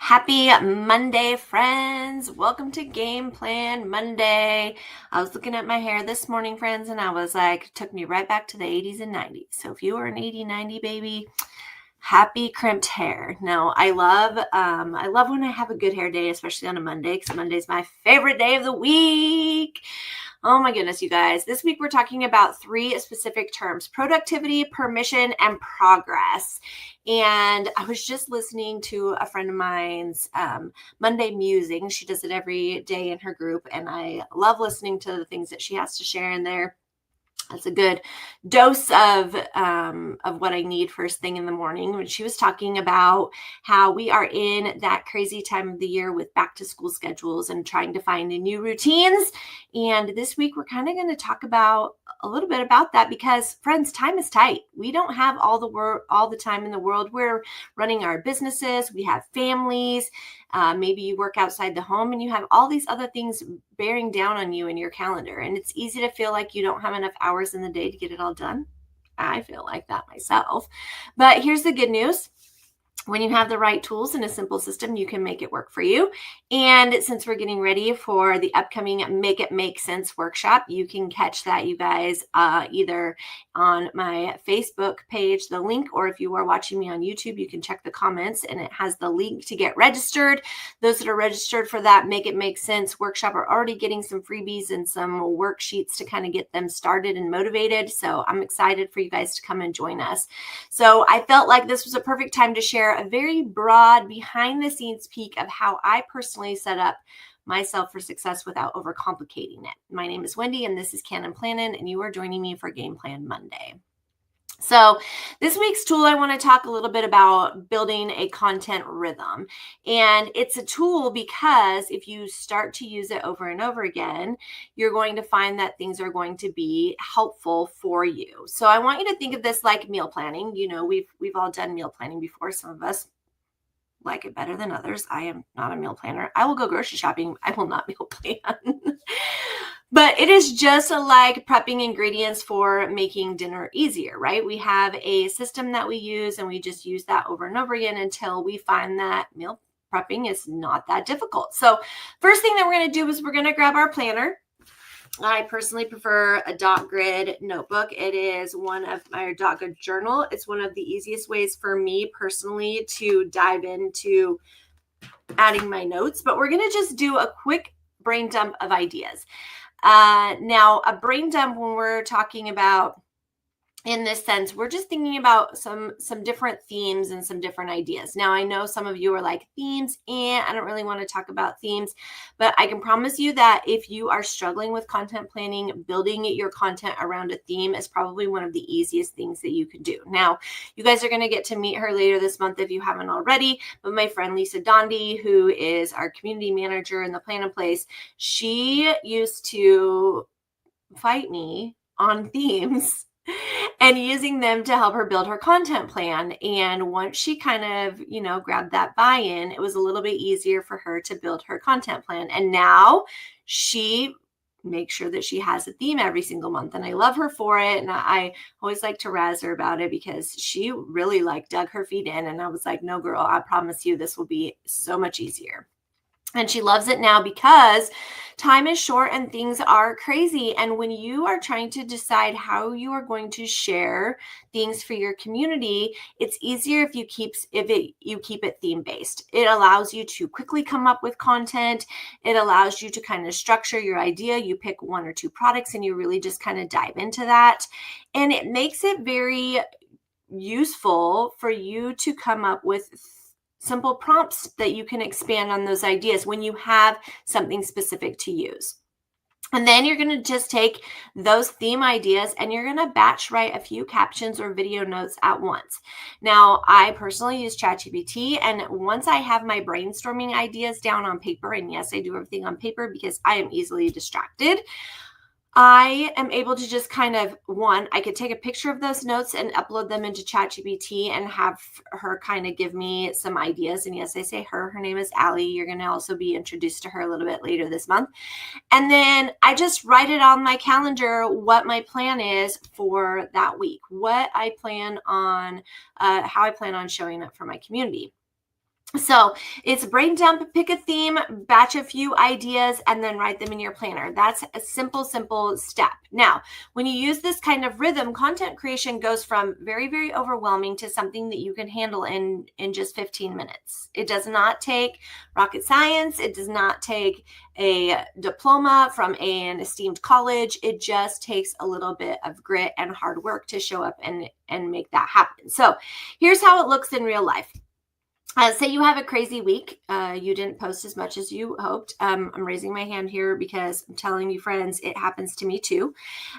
Happy Monday, friends. Welcome to Game Plan Monday. I was looking at my hair this morning, friends, and I was like, it took me right back to the 80s and 90s. So if you were an 80, 90 baby, happy crimped hair. Now, I love when I have a good hair day, especially on a Monday, because Monday's my favorite day of the week. Oh my goodness, you guys. This week we're talking about three specific terms: productivity, permission, and progress. And I was just listening to a friend of mine's Monday musing. She does it every day in her group, and I love listening to the things that she has to share in there. That's a good dose of what I need first thing in the morning. When she was talking about how we are in that crazy time of the year with back to school schedules and trying to find new routines. And this week, we're kind of going to talk about a little bit about that because, friends, time is tight. We don't have all the time in the world. We're running our businesses. We have families. Maybe you work outside the home and you have all these other things bearing down on you in your calendar. And it's easy to feel like you don't have enough hours in the day to get it all done. I feel like that myself. But here's the good news. When you have the right tools and a simple system, you can make it work for you. And since we're getting ready for the upcoming Make It Make Sense workshop, you can catch that, you guys, either on my Facebook page, the link, or if you are watching me on YouTube, you can check the comments and it has the link to get registered. Those that are registered for that Make It Make Sense workshop are already getting some freebies and some worksheets to kind of get them started and motivated. So I'm excited for you guys to come and join us. So I felt like this was a perfect time to share a very broad behind the scenes peek of how I personally set up myself for success without overcomplicating it. My name is Wendy and this is Canon Planning, and you are joining me for Game Plan Monday. So this week's tool, I want to talk a little bit about building a content rhythm. And it's a tool because if you start to use it over and over again, you're going to find that things are going to be helpful for you. So I want you to think of this like meal planning. You know, we've all done meal planning before. Some of us like it better than others. I am not a meal planner. I will go grocery shopping. I will not meal plan. But it is just like prepping ingredients for making dinner easier, right? We have a system that we use and we just use that over and over again until we find that meal prepping is not that difficult. So first thing that we're going to do is we're going to grab our planner. I personally prefer a dot grid notebook. It is one of my dot grid journal. It's one of the easiest ways for me personally to dive into adding my notes, but we're going to just do a quick brain dump of ideas. Now, a brain dump, when we're talking about in this sense, we're just thinking about some different themes and some different ideas. Now, I know some of you are like, themes, I don't really want to talk about themes, but I can promise you that if you are struggling with content planning, building your content around a theme is probably one of the easiest things that you can do. Now, you guys are going to get to meet her later this month if you haven't already, but my friend Lisa Dondi, who is our community manager in the Plan in Place, she used to fight me on themes and using them to help her build her content plan. And once she kind of, grabbed that buy-in, it was a little bit easier for her to build her content plan. And now she makes sure that she has a theme every single month. And I love her for it. And I always like to razz her about it because she really dug her feet in. And I was like, no, girl, I promise you this will be so much easier. And she loves it now because time is short and things are crazy. And when you are trying to decide how you are going to share things for your community, it's easier if you keep it theme based. It allows you to quickly come up with content. It allows you to kind of structure your idea. You pick one or two products and you really just kind of dive into that. And it makes it very useful for you to come up with simple prompts that you can expand on those ideas when you have something specific to use. And then you're going to just take those theme ideas and you're going to batch write a few captions or video notes at once. Now, I personally use ChatGPT, and once I have my brainstorming ideas down on paper, and yes, I do everything on paper because I am easily distracted, I am able to just I could take a picture of those notes and upload them into ChatGPT and have her kind of give me some ideas. And yes, I say her name is Allie. You're going to also be introduced to her a little bit later this month. And then I just write it on my calendar what my plan is for that week, what I plan on, how I plan on showing up for my community. So it's brain dump, pick a theme, batch a few ideas, and then write them in your planner. That's a simple step. Now, when you use this kind of rhythm, content creation goes from very, very overwhelming to something that you can handle in just 15 minutes. It does not take rocket science. It does not take a diploma from an esteemed college. It just takes a little bit of grit and hard work to show up and make that happen. So here's how it looks in real life. Say you have a crazy week. You didn't post as much as you hoped. I'm raising my hand here because I'm telling you, friends, it happens to me too.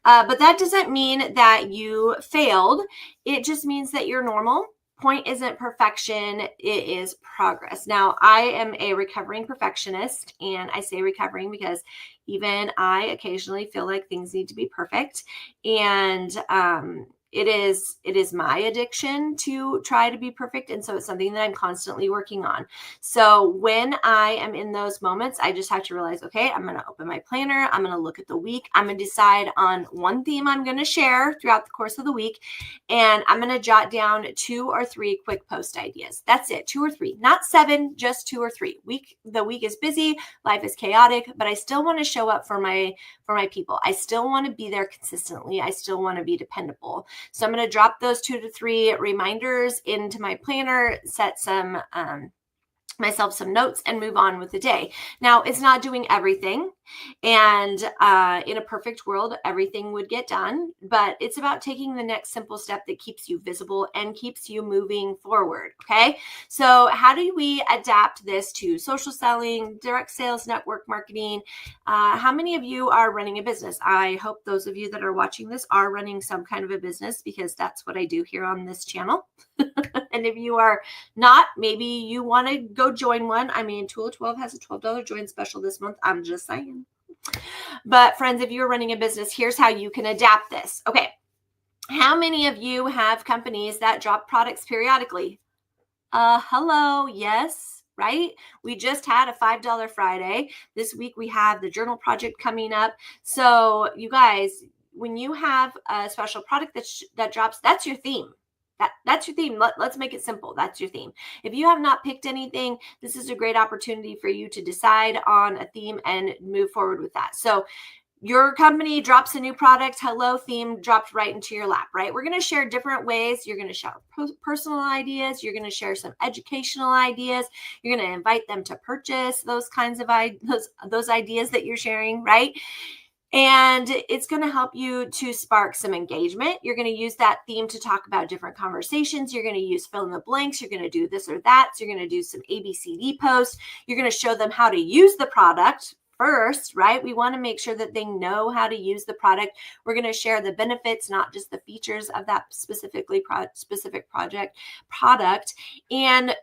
But that doesn't mean that you failed. It just means that you're normal. Point isn't perfection, it is progress. Now, I am a recovering perfectionist, and I say recovering because even I occasionally feel like things need to be perfect. And it is my addiction to try to be perfect. And so it's something that I'm constantly working on. So when I am in those moments, I just have to realize, okay, I'm going to open my planner. I'm going to look at the week. I'm going to decide on one theme I'm going to share throughout the course of the week. And I'm going to jot down 2 or 3 quick post ideas. That's it. 2 or 3, not 7, just 2 or 3. The week is busy. Life is chaotic, but I still want to show up for my people. I still want to be there consistently. I still want to be dependable. So I'm going to drop those 2 to 3 reminders into my planner, set myself some notes, and move on with the day. Now, it's not doing everything. And in a perfect world, everything would get done, but it's about taking the next simple step that keeps you visible and keeps you moving forward. Okay. So how do we adapt this to social selling, direct sales, network marketing? How many of you are running a business? I hope those of you that are watching this are running some kind of a business, because that's what I do here on this channel. And if you are not, maybe you want to go join one. I mean, Tool 12 has a $12 join special this month. I'm just saying. But friends, if you're running a business, here's how you can adapt this. Okay. How many of you have companies that drop products periodically? Hello. Yes. Right? We just had a $5 Friday. This week we have the journal project coming up. So you guys, when you have a special product that drops, that's your theme. That's your theme. Let's make it simple. That's your theme. If you have not picked anything, this is a great opportunity for you to decide on a theme and move forward with that. So your company drops a new product, hello, theme dropped right into your lap, right? We're going to share different ways. You're going to share personal ideas. You're going to share some educational ideas. You're going to invite them to purchase those kinds of those ideas that you're sharing, right? And it's going to help you to spark some engagement. You're going to use that theme to talk about different conversations. You're going to use fill in the blanks. You're going to do this or that. So you're going to do some ABCD posts. You're going to show them how to use the product first, right? We want to make sure that they know how to use the product. We're going to share the benefits, not just the features of that specific product. And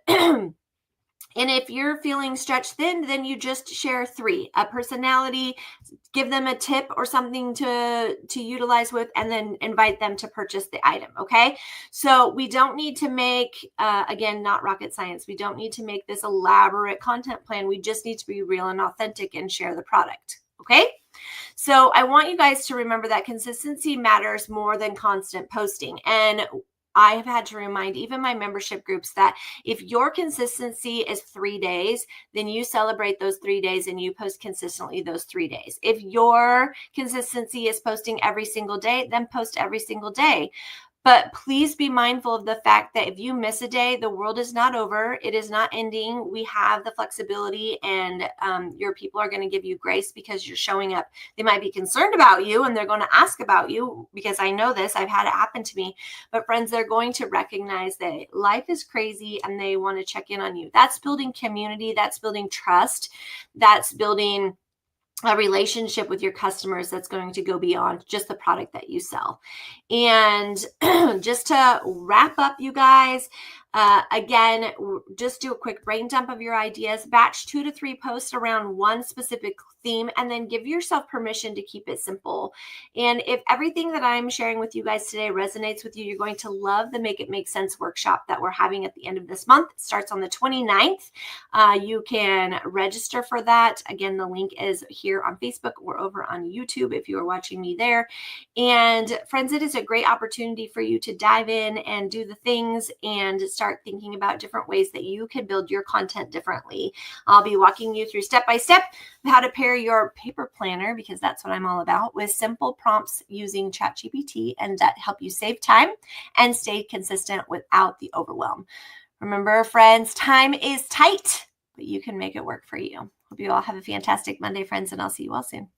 and if you're feeling stretched thin, then you just share 3: a personality, give them a tip or something to utilize with, and then invite them to purchase the item. Okay. So we don't need to make, again, not rocket science. We don't need to make this elaborate content plan. We just need to be real and authentic and share the product. Okay. So I want you guys to remember that consistency matters more than constant posting. And I have had to remind even my membership groups that if your consistency is 3 days, then you celebrate those 3 days and you post consistently those 3 days. If your consistency is posting every single day, then post every single day. But please be mindful of the fact that if you miss a day, the world is not over. It is not ending. We have the flexibility, and your people are going to give you grace because you're showing up. They might be concerned about you, and they're going to ask about you, because I know this. I've had it happen to me. But friends, they're going to recognize that life is crazy and they want to check in on you. That's building community. That's building trust. That's building a relationship with your customers that's going to go beyond just the product that you sell. And just to wrap up, you guys, again, just do a quick brain dump of your ideas, batch 2 to 3 posts around one specific theme, and then give yourself permission to keep it simple. And if everything that I'm sharing with you guys today resonates with you, you're going to love the Make It Make Sense workshop that we're having at the end of this month. It starts on the 29th. You can register for that. Again, the link is here on Facebook or over on YouTube if you are watching me there. And friends, it is a great opportunity for you to dive in and do the things and start thinking about different ways that you can build your content differently. I'll be walking you through step by step how to pair your paper planner, because that's what I'm all about, with simple prompts using ChatGPT, and that help you save time and stay consistent without the overwhelm. Remember, friends, time is tight, but you can make it work for you. Hope you all have a fantastic Monday, friends, and I'll see you all soon.